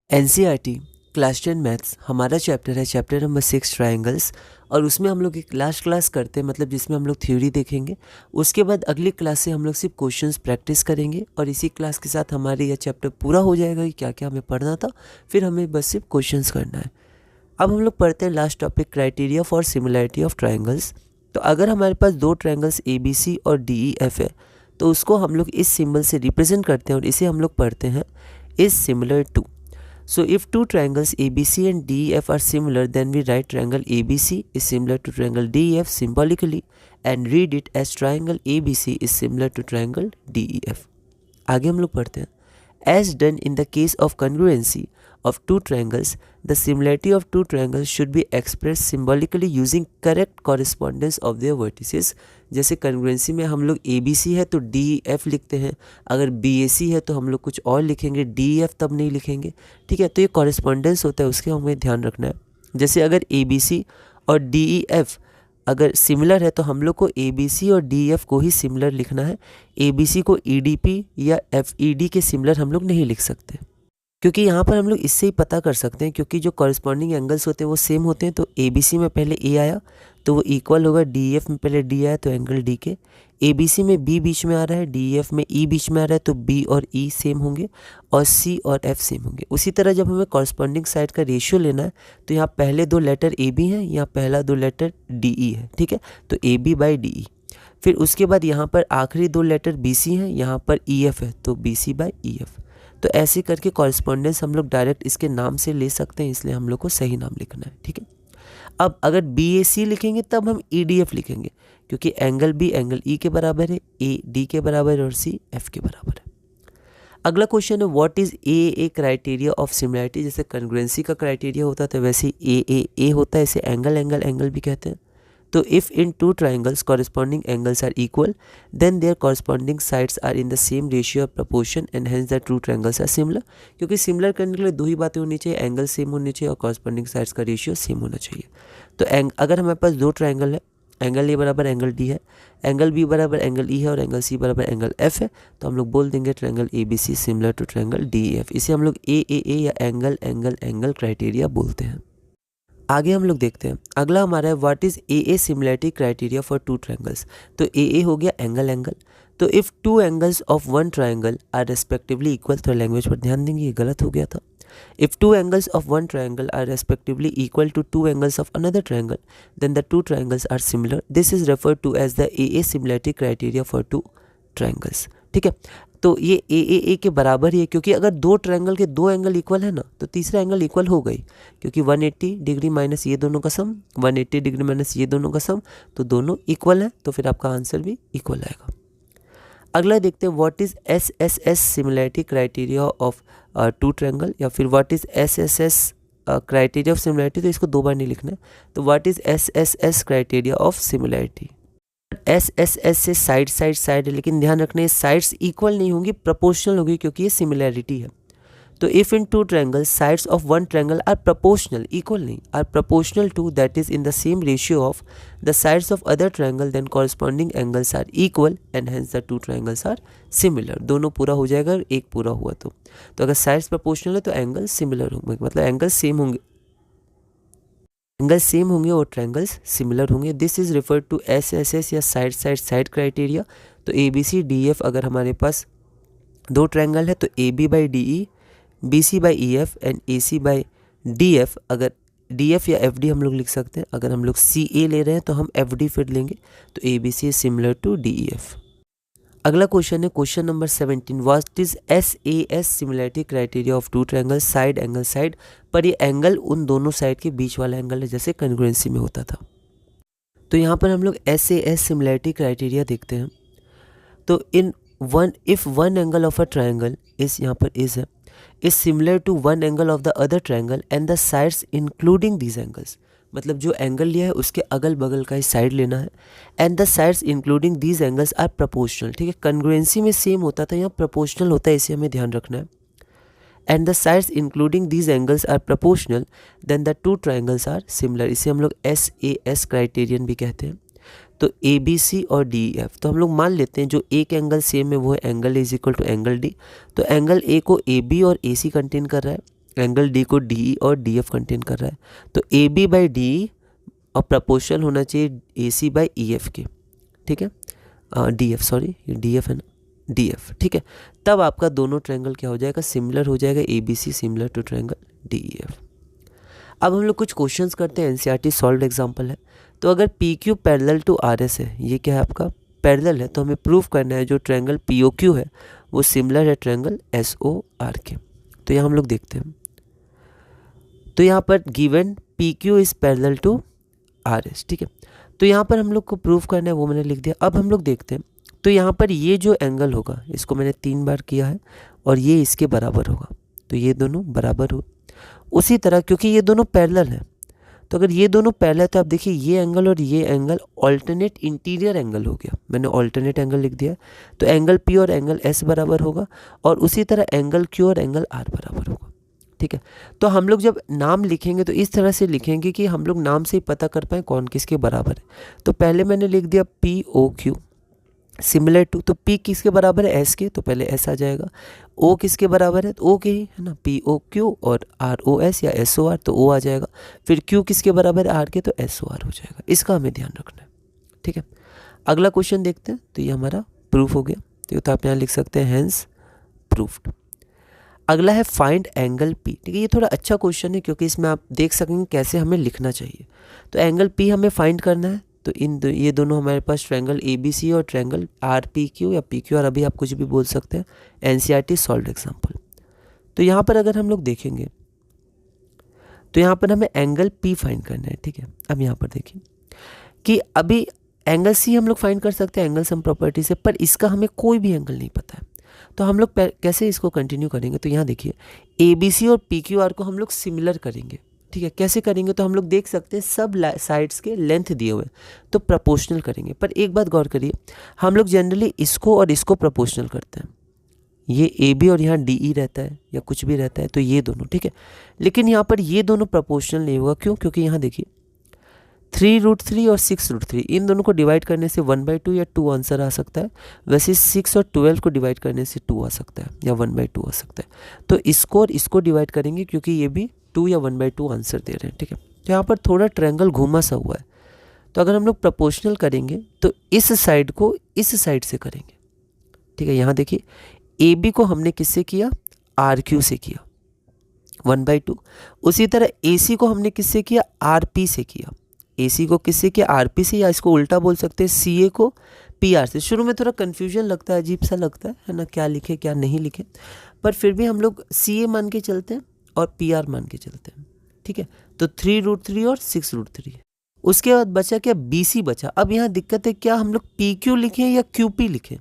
NCERT class 10 maths हमारा chapter है, chapter number 6 triangles. और उसमें हम लोग एक लास्ट क्लास करते हैं, मतलब जिसमें हम लोग थ्योरी देखेंगे। उसके बाद अगली क्लास से हम लोग सिर्फ क्वेश्चंस प्रैक्टिस करेंगे और इसी क्लास के साथ हमारे यह चैप्टर पूरा हो जाएगा कि क्या क्या हमें पढ़ना था। फिर हमें बस सिर्फ क्वेश्चंस करना है। अब हम लोग पढ़ते हैं last topic, criteria for similarity of triangles. तो अगर हमारे पास दो ट्रायंगल्स ABC और DEF है तो उसको हम लोग इस सिंबल से रिप्रेजेंट करते हैं और इसे हम लोग पढ़ते हैं is similar to. So if two triangles ABC and DEF are similar, then we write triangle ABC is similar to triangle DEF symbolically and read it as triangle ABC is similar to triangle DEF. आगे हम लोग पढ़ते हैं, as done in the case of congruency of two triangles, the similarity of two triangles should be expressed symbolically using correct correspondence of their vertices. जैसे congruency में हम लोग ABC है तो DEF लिखते हैं, अगर BAC है तो हम लोग कुछ और लिखेंगे, DEF तब नहीं लिखेंगे। ठीक है, तो ये correspondence होता है, उसके हमें ध्यान रखना है। जैसे अगर ABC और DEF अगर सिमिलर है तो हम लोग को ABC और DEF को ही सिमिलर लिखना है। ABC को EDP या FED के सिमिलर हम लोग नहीं लिख सकते, क्योंकि यहाँ पर हम लोग इससे ही पता कर सकते हैं, क्योंकि जो कॉरस्पॉन्डिंग एंगल्स होते हैं वो सेम होते हैं। तो ABC में पहले A आया तो वो इक्वल होगा, DEF में पहले D आया तो एंगल D के, ABC में B बीच में आ रहा है, DEF में E बीच में आ रहा है तो B और E सेम होंगे और C और F सेम होंगे। उसी तरह जब हमें कॉरस्पॉन्डिंग साइड का रेशियो लेना है तो यहाँ पहले दो लेटर AB हैं, यहाँ पहला दो लेटर DE है। ठीक है, तो AB/DE। फिर उसके बाद यहाँ पर आखिरी दो लेटर BC हैं, यहाँ पर EF है तो BC/EF। तो ऐसे करके कॉरस्पॉन्डेंस हम लोग डायरेक्ट इसके नाम से ले सकते हैं, इसलिए हम लोग को सही नाम लिखना है। ठीक है, अब अगर BAC लिखेंगे तब हम EDF लिखेंगे, क्योंकि एंगल B एंगल E के बराबर है, A D के बराबर है और C F के बराबर है। अगला क्वेश्चन है, what is AAA criteria of similarity. जैसे कॉन्ग्रुएंसी का क्राइटेरिया होता है तो वैसे ही AAA होता है, इसे एंगल एंगल एंगल भी कहते हैं। तो if in two triangles corresponding angles are equal, then their corresponding sides are in the same ratio of proportion and hence the two triangles are similar। क्योंकि सिमिलर करने के लिए दो ही बातें होनी चाहिए, एंगल सेम होनी चाहिए और corresponding sides का रेशियो सेम होना चाहिए। तो अगर हमारे पास दो ट्राइंगल है, एंगल A बराबर एंगल D है, एंगल B बराबर एंगल E है और एंगल C बराबर एंगल F है, तो हम लोग बोल देंगे triangle ABC similar to triangle DEF। इसे हम लोग AAA या एंगल एंगल एंगल क्राइटेरिया बोलते हैं। आगे हम लोग देखते हैं, अगला हमारा है what is AA similarity criteria for two triangles. तो AA हो गया एंगल एंगल। तो if two angles of one triangle are respectively equal, तो लैंग्वेज पर ध्यान देंगे, ये गलत हो गया था। If two angles of one triangle are respectively equal to two angles of another triangle, then the two triangles are similar. This is referred to as the AA similarity criteria for two triangles. ठीक है, तो ये AAA के बराबर ही है, क्योंकि अगर दो ट्रायंगल के दो एंगल इक्वल है ना तो तीसरा एंगल इक्वल हो गई, क्योंकि 180 डिग्री माइनस ये दोनों का सम, 180 डिग्री माइनस ये दोनों का सम, तो दोनों इक्वल है, तो फिर आपका आंसर भी इक्वल आएगा। अगला देखते हैं, what is SSS similarity criteria of two triangle, या फिर what is SSS criteria of similarity. तो इसको दो बार नहीं लिखना है, तो what is SSS criteria of similarity. SSS से साइड साइड साइड है, लेकिन ध्यान रखना है साइड्स इक्वल नहीं होंगी, प्रोपोर्शनल होगी, क्योंकि ये सिमिलैरिटी है। तो if in two triangles sides of one triangle are proportional, equal नहीं, are proportional to, that is in the same ratio of the sides of other triangle, then corresponding angles are equal and hence the two triangles are similar. दोनों पूरा हो जाएगा, एक पूरा हुआ तो अगर साइड्स प्रोपोर्शनल है तो एंगल सिमिलर होंगे, मतलब एंगल सेम होंगे, एंगल सेम होंगे और ट्रायंगल्स सिमिलर होंगे। This is referred to SSS या साइड साइड साइड क्राइटेरिया। तो ABC DF अगर हमारे पास दो ट्रायंगल है तो AB/DE, BC/EF एंड AC/DF। अगर DF या FD हम लोग लिख सकते हैं, अगर हम लोग CA ले रहे हैं तो हम FD फिर लेंगे, तो ABC is similar to DEF। अगला क्वेश्चन है question number 17, what is SAS similarity criteria of two triangle, side angle side. पर ये एंगल उन दोनों साइड के बीच वाला एंगल है, जैसे कॉन्ग्रुएंसी में होता था। तो यहाँ पर हम लोग SAS सिमिलैरिटी क्राइटेरिया देखते हैं। तो if one angle of a triangle is, यहाँ पर इज है, is similar to one angle of the other triangle and the sides including these angles. मतलब जो एंगल लिया है उसके अगल बगल का ही साइड लेना है, and the sides including these angles are proportional. ठीक है, कॉन्ग्रुएंसी में सेम होता था, यहाँ प्रोपोर्शनल होता है, इसे हमें ध्यान रखना है। And the sides including these angles are proportional, then the two triangles are similar. इसे हम लोग SAS क्राइटेरियन भी कहते हैं। तो ABC और DEF, तो हम लोग मान लेते हैं जो एक एंगल सेम है वो है angle A is equal to angle D। तो एंगल A को AB और AC कंटेन कर रहा है, एंगल डी को डी और डी एफ कंटेन कर रहा है, तो ए बी बाई डी और प्रपोर्शनल होना चाहिए ए सी बाई ई एफ के, ठीक है, डी एफ, सॉरी ये डी एफ है ना, डी एफ, ठीक है। तब आपका दोनों ट्रायंगल क्या हो जाएगा, सिमिलर हो जाएगा, A B C similar to triangle D E F. अब हम लोग कुछ क्वेश्चंस करते हैं, एनसीईआरटी सॉल्व्ड एग्जांपल है। तो अगर P Q parallel to R S है, ये क्या है आपका पैरेलल है, तो हमें प्रूव करना है जो ट्रायंगल पी ओ क्यू है वो सिमिलर है ट्रायंगल एस ओ आर के। तो यहाँ हम लोग देखते हैं, तो यहाँ पर given P Q is parallel to R S, ठीक है। तो यहाँ पर हम लोग को प्रूव करना है, वो मैंने लिख दिया। अब हम लोग देखते हैं, तो यहाँ पर ये जो एंगल होगा इसको मैंने 3 बार किया है और ये इसके बराबर होगा, तो ये दोनों बराबर हो। उसी तरह क्योंकि ये दोनों पैरेलल हैं, तो अगर ये दोनों पैरेलल है तो आप देखिए ये एंगल और ये एंगल ऑल्टरनेट इंटीरियर एंगल हो गया, मैंने ऑल्टरनेट एंगल लिख दिया। तो एंगल पी और एंगल एस बराबर होगा और उसी तरह एंगल क्यू और एंगल आर बराबर होगा, ठीक है। तो हम लोग जब नाम लिखेंगे तो इस तरह से लिखेंगे कि हम लोग नाम से ही पता कर पाएँ कौन किसके बराबर है। तो पहले मैंने लिख दिया P O Q similar to, तो P किसके बराबर है एस के, तो पहले एस आ जाएगा। O किसके बराबर है, तो O के ही है ना, पी ओ क्यू, और आर ओ एस या एस ओ आर, तो O आ जाएगा। फिर Q किसके बराबर है आर के, तो एस ओ आर हो जाएगा। इसका हमें ध्यान रखना है, ठीक है। अगला क्वेश्चन देखते हैं, तो ये हमारा प्रूफ हो गया, तो आप यहाँ लिख सकते हैं हैंस प्रूफ्ड। अगला है फाइंड एंगल P, ठीक है। ये थोड़ा अच्छा क्वेश्चन है क्योंकि इसमें आप देख सकेंगे कैसे हमें लिखना चाहिए। तो एंगल P हमें फाइंड करना है, तो ये दोनों हमारे पास ट्रायंगल ए बी सी और ट्रायंगल आर पी क्यू या पी क्यू आर, अभी आप कुछ भी बोल सकते हैं, एनसीईआरटी सॉल्व्ड एग्जांपल। तो यहाँ पर अगर हम लोग देखेंगे तो यहाँ पर हमें एंगल पी फाइंड करना है, ठीक है। अब यहाँ पर देखिए कि अभी एंगल सी हम लोग फाइंड कर सकते हैं एंगल सम प्रॉपर्टी से, पर इसका हमें कोई भी एंगल नहीं पता है। तो हम लोग कैसे इसको कंटिन्यू करेंगे, तो यहाँ देखिए ए बी सी और पी क्यू आर को हम लोग सिमिलर करेंगे, ठीक है। कैसे करेंगे, तो हम लोग देख सकते हैं सब साइड्स के लेंथ दिए हुए, तो प्रोपोर्शनल करेंगे। पर एक बात गौर करिए, हम लोग जनरली इसको और इसको प्रोपोर्शनल करते हैं, ये ए बी और यहाँ डी ई रहता है या कुछ भी रहता है, तो ये दोनों, ठीक है। लेकिन यहाँ पर ये दोनों प्रोपोर्शनल नहीं होगा, क्यों, क्योंकि यहाँ देखिए 3√3 और 6√3 इन दोनों को डिवाइड करने से 1/2 या 2 आंसर आ सकता है। वैसे 6 और 12 को डिवाइड करने से 2 आ सकता है या 1/2 आ सकता है। तो इसको और इसको डिवाइड करेंगे क्योंकि ये भी 2 या 1/2 आंसर दे रहे हैं, ठीक है। तो यहाँ पर थोड़ा ट्रायंगल घुमा सा हुआ है, तो अगर हम लोग प्रोपोर्शनल करेंगे तो इस साइड को इस साइड से करेंगे, ठीक है। यहाँ देखिए ए बी को हमने किससे किया, आर क्यू से किया 1/2। उसी तरह ए सी को हमने किससे किया, आर पी से किया। ए सी को किससे किया, आर पी से, या इसको उल्टा बोल सकते हैं सी ए को पी आर से। शुरू में थोड़ा कन्फ्यूजन लगता है, अजीब सा लगता है ना, क्या लिखे क्या नहीं लिखे, पर फिर भी हम लोग सी ए मान के चलते हैं और पी आर मान के चलते हैं, ठीक है। तो 3√3 और 6√3। उसके बाद बचा क्या, बी सी बचा। अब यहाँ दिक्कत है क्या, हम लोग पी क्यू लिखें या क्यू पी लिखें।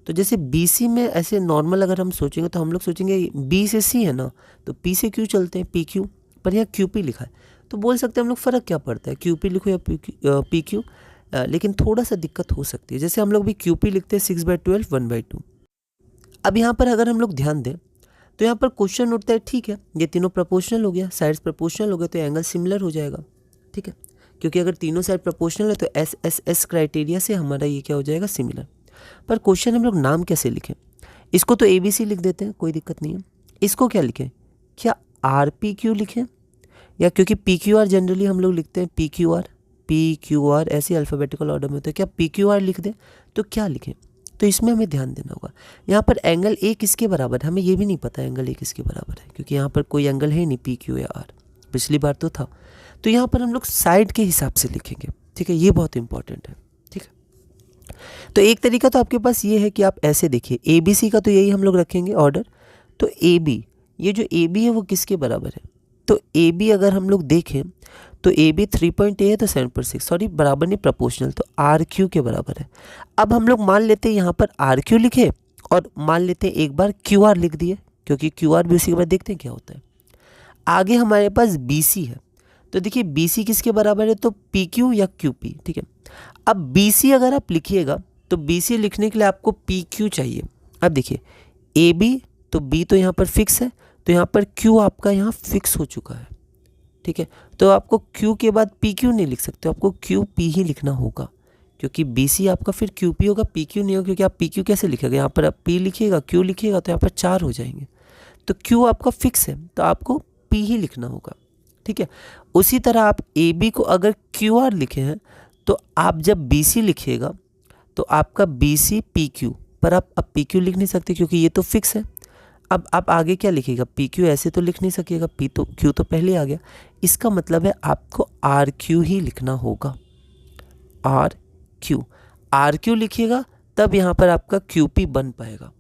तो जैसे बी सी में ऐसे नॉर्मल अगर हम सोचेंगे तो हम लोग सोचेंगे बी से सी है ना, तो पी से क्यू चलते हैं, पी क्यू, पर यहाँ क्यू पी लिखा है, तो बोल सकते हैं हम लोग फ़र्क क्या पड़ता है, क्यू पी लिखो या पी क्यू। लेकिन थोड़ा सा दिक्कत हो सकती है, जैसे हम लोग भी क्यू पी लिखते हैं 6/12 1/2। अब यहाँ पर अगर हम लोग ध्यान दें तो यहाँ पर क्वेश्चन उठता है, ठीक है ये तीनों प्रोपोर्शनल हो गया, साइड्स प्रोपोर्शनल हो गए, तो एंगल सिमिलर हो जाएगा, ठीक है। क्योंकि अगर तीनों साइड प्रोपोर्शनल है तो एस एस एस क्राइटेरिया से हमारा ये क्या हो जाएगा, सिमिलर। पर क्वेश्चन हम लोग नाम कैसे लिखें, इसको तो ए बी सी लिख देते हैं, कोई दिक्कत नहीं है। इसको क्या लिखें, क्या आर पी क्यू लिखें, या क्योंकि पी क्यू आर जनरली हम लोग लिखते हैं पी क्यू आर ऐसे अल्फ़ाबेटिकल ऑर्डर में होता है, क्या पी क्यू आर लिख दें, तो क्या लिखें। तो इसमें हमें ध्यान देना होगा, यहाँ पर एंगल ए किसके बराबर है, हमें ये भी नहीं पता एंगल ए किसके बराबर है, क्योंकि यहाँ पर कोई एंगल है नहीं पी क्यू या आर, पिछली बार तो था। तो यहाँ पर हम लोग साइड के हिसाब से लिखेंगे, ठीक है, ये बहुत इंपॉर्टेंट है, ठीक है। तो एक तरीका तो आपके पास ये है कि आप ऐसे देखिए, ए बी सी का तो यही हम लोग रखेंगे ऑर्डर। तो ए बी, ये जो ए बी है वो किसके बराबर है, तो ए बी अगर हम लोग देखें तो ए बी 3.8 है, तो 7.6, सॉरी बराबर नहीं प्रोपोर्शनल, तो आर क्यू के बराबर है। अब हम लोग मान लेते हैं यहाँ पर आर क्यू लिखे और मान लेते हैं एक बार क्यू आर लिख दिए, क्योंकि क्यू आर भी उसी के बाद देखते हैं क्या होता है। आगे हमारे पास बी सी है, तो देखिए बी सी किसके बराबर है, तो पी क्यू या क्यू पी, ठीक है। अब बी सी अगर आप लिखिएगा तो बी सी लिखने के लिए आपको पी क्यू चाहिए। अब देखिए ए बी, तो बी तो यहाँ पर फिक्स है, तो यहाँ पर क्यू आपका यहाँ फिक्स हो चुका है, ठीक है। तो आपको क्यू के बाद पी क्यू नहीं लिख सकते, आपको क्यू पी ही लिखना होगा, क्योंकि बी सी आपका फिर क्यू पी होगा, पी क्यू नहीं होगा, क्योंकि आप पी क्यू कैसे लिखेगा, यहाँ पर आप पी लिखिएगा क्यू लिखिएगा तो यहाँ पर 4 हो जाएंगे। तो क्यू आपका फिक्स है तो आपको पी ही लिखना होगा, ठीक है। उसी तरह आप ए बी को अगर क्यू आर लिखे हैं तो आप जब बी सी लिखिएगा तो आपका बी सी पी क्यू, पर आप अब पी क्यू लिख नहीं सकते क्योंकि ये तो फिक्स है। अब आप आगे क्या लिखिएगा, पी क्यू ऐसे तो लिख नहीं सकिएगा, पी तो क्यू तो पहले आ गया, इसका मतलब है आपको आर क्यू ही लिखना होगा, आर क्यू लिखिएगा तब यहाँ पर आपका क्यू पी बन पाएगा।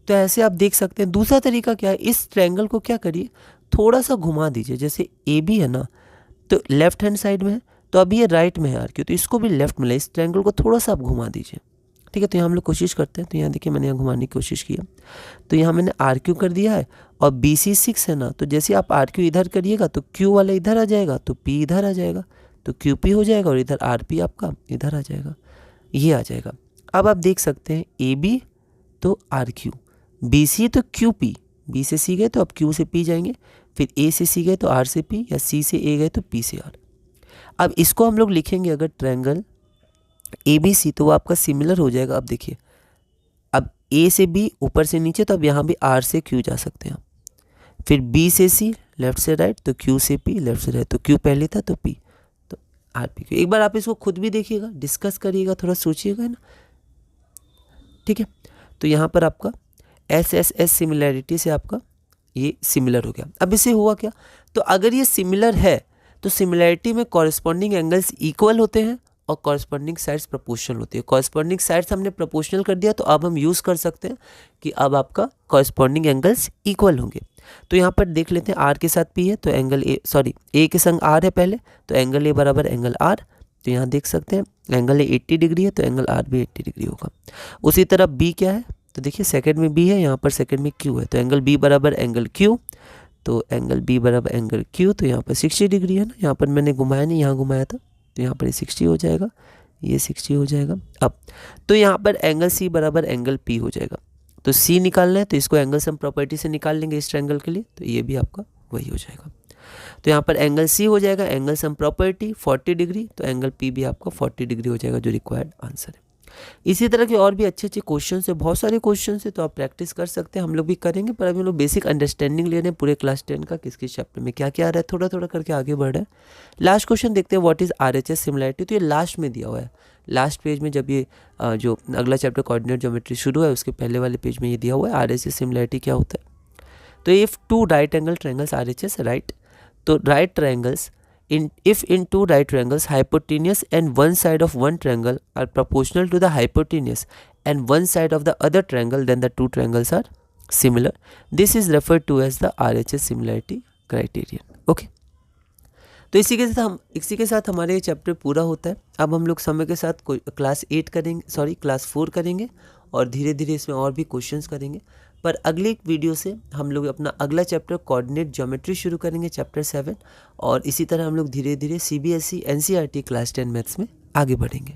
तो ऐसे आप देख सकते हैं। दूसरा तरीका क्या है, इस ट्रायंगल को क्या करिए, थोड़ा सा घुमा दीजिए। जैसे ए बी है ना, तो लेफ्ट हैंड साइड में है, तो अभी ये राइट में है आर क्यू, तो इसको भी लेफ्ट में ले, इस ट्रायंगल को थोड़ा सा आप घुमा दीजिए, ठीक है। तो यहाँ हम लोग कोशिश करते हैं, तो यहाँ देखिए मैंने यहाँ घुमाने की कोशिश की है, तो यहाँ मैंने आर क्यू कर दिया है और बी सी 6 है ना, तो जैसे आप आर क्यू इधर करिएगा तो क्यू वाला इधर आ जाएगा, तो पी इधर आ जाएगा, तो क्यू पी हो जाएगा और इधर आर पी आपका इधर आ जाएगा, ये आ जाएगा। अब आप देख सकते हैं ए बी तो आर क्यू, बी सी तो क्यू पी, बी से सी गए तो अब क्यू से पी जाएंगे, फिर ए से सी गए तो आर से पी, या सी से ए गए तो पी से आर। अब इसको हम लोग लिखेंगे अगर ट्रायंगल ए बी सी, तो वो आपका सिमिलर हो जाएगा। अब देखिए, अब ए से बी ऊपर से नीचे, तो अब यहाँ भी आर से क्यू जा सकते हैं, फिर बी से सी लेफ्ट से राइट, तो क्यू से पी लेफ्ट से राइट, तो क्यू पहले था तो पी, तो आर पी क्यू। एक बार आप इसको खुद भी देखिएगा, डिस्कस करिएगा, थोड़ा सोचिएगा ना, ठीक है। तो यहाँ पर आपका एस एस एस सिमिलैरिटी से आपका ये सिमिलर हो गया। अब इसे हुआ क्या, तो अगर ये सिमिलर है तो सिमिलैरिटी में कॉरस्पॉन्डिंग एंगल्स इक्वल होते हैं और कॉरस्पॉन्डिंग साइड्स प्रोपोर्शनल होती है। कॉरस्पॉन्डिंग साइड्स हमने प्रोपोर्शनल कर दिया, तो अब हम यूज़ कर सकते हैं कि अब आपका कॉरस्पॉन्डिंग एंगल्स इक्वल होंगे। तो यहाँ पर देख लेते हैं, आर के साथ पी है तो एंगल ए के संग आर है पहले, तो एंगल ए बराबर एंगल आर। तो यहाँ देख सकते हैं एंगल ए 80 डिग्री है तो एंगल आर भी 80 डिग्री होगा। उसी तरह बी क्या है, तो देखिए सेकंड में बी है, यहाँ पर सेकंड में क्यू है, तो एंगल बी बराबर एंगल क्यू, तो एंगल बी बराबर एंगल क्यू, तो यहाँ पर 60 डिग्री है ना, यहाँ पर मैंने घुमाया नहीं, यहाँ घुमाया था, तो यहाँ पर ये 60 हो जाएगा, ये 60 हो जाएगा। अब तो यहाँ पर एंगल सी बराबर एंगल पी हो जाएगा, तो सी निकालना है तो इसको एंगल सम प्रॉपर्टी से निकाल लेंगे इस ट्रायंगल के लिए, तो ये भी आपका वही हो जाएगा। तो यहाँ पर एंगल सी हो जाएगा एंगल सम प्रॉपर्टी 40 डिग्री, तो एंगल पी भी आपका 40 डिग्री हो जाएगा, जो रिक्वायर्ड आंसर है। इसी तरह के और भी अच्छे अच्छे क्वेश्चन है, बहुत सारे क्वेश्चन है, तो आप प्रैक्टिस कर सकते हैं, हम लोग भी करेंगे। पर अभी हम लोग बेसिक अंडरस्टैंडिंग ले रहे हैं पूरे क्लास 10 का, किस किस चैप्टर में क्या क्या आ रहा है, थोड़ा थोड़ा करके आगे बढ़ रहा है। लास्ट क्वेश्चन देखते हैं, व्हाट इज आरएचएस सिमिलैरिटी, तो ये लास्ट में दिया हुआ है, लास्ट पेज में, जब ये जो अगला चैप्टर कोऑर्डिनेट ज्योमेट्री शुरू है उसके पहले वाले पेज में ये दिया हुआ है आरएचएस सिमिलैरिटी क्या होता है। तो if two right angle triangles RHS right, तो right triangles if in two right triangles hypotenuse and one side of one triangle are proportional to the hypotenuse and one side of the other triangle, then the two triangles are similar. This is referred to as the RHS similarity criterion. Okay. तो इसी के साथ हमारे ये chapter पूरा होता है। अब हम लोग समय के साथ क्लास 4 करेंगे और धीरे धीरे इसमें और भी क्वेश्चंस करेंगे। पर अगली वीडियो से हम लोग अपना अगला चैप्टर कोऑर्डिनेट ज्योमेट्री शुरू करेंगे, चैप्टर 7, और इसी तरह हम लोग धीरे धीरे CBSE NCERT क्लास 10 मैथ्स में आगे बढ़ेंगे।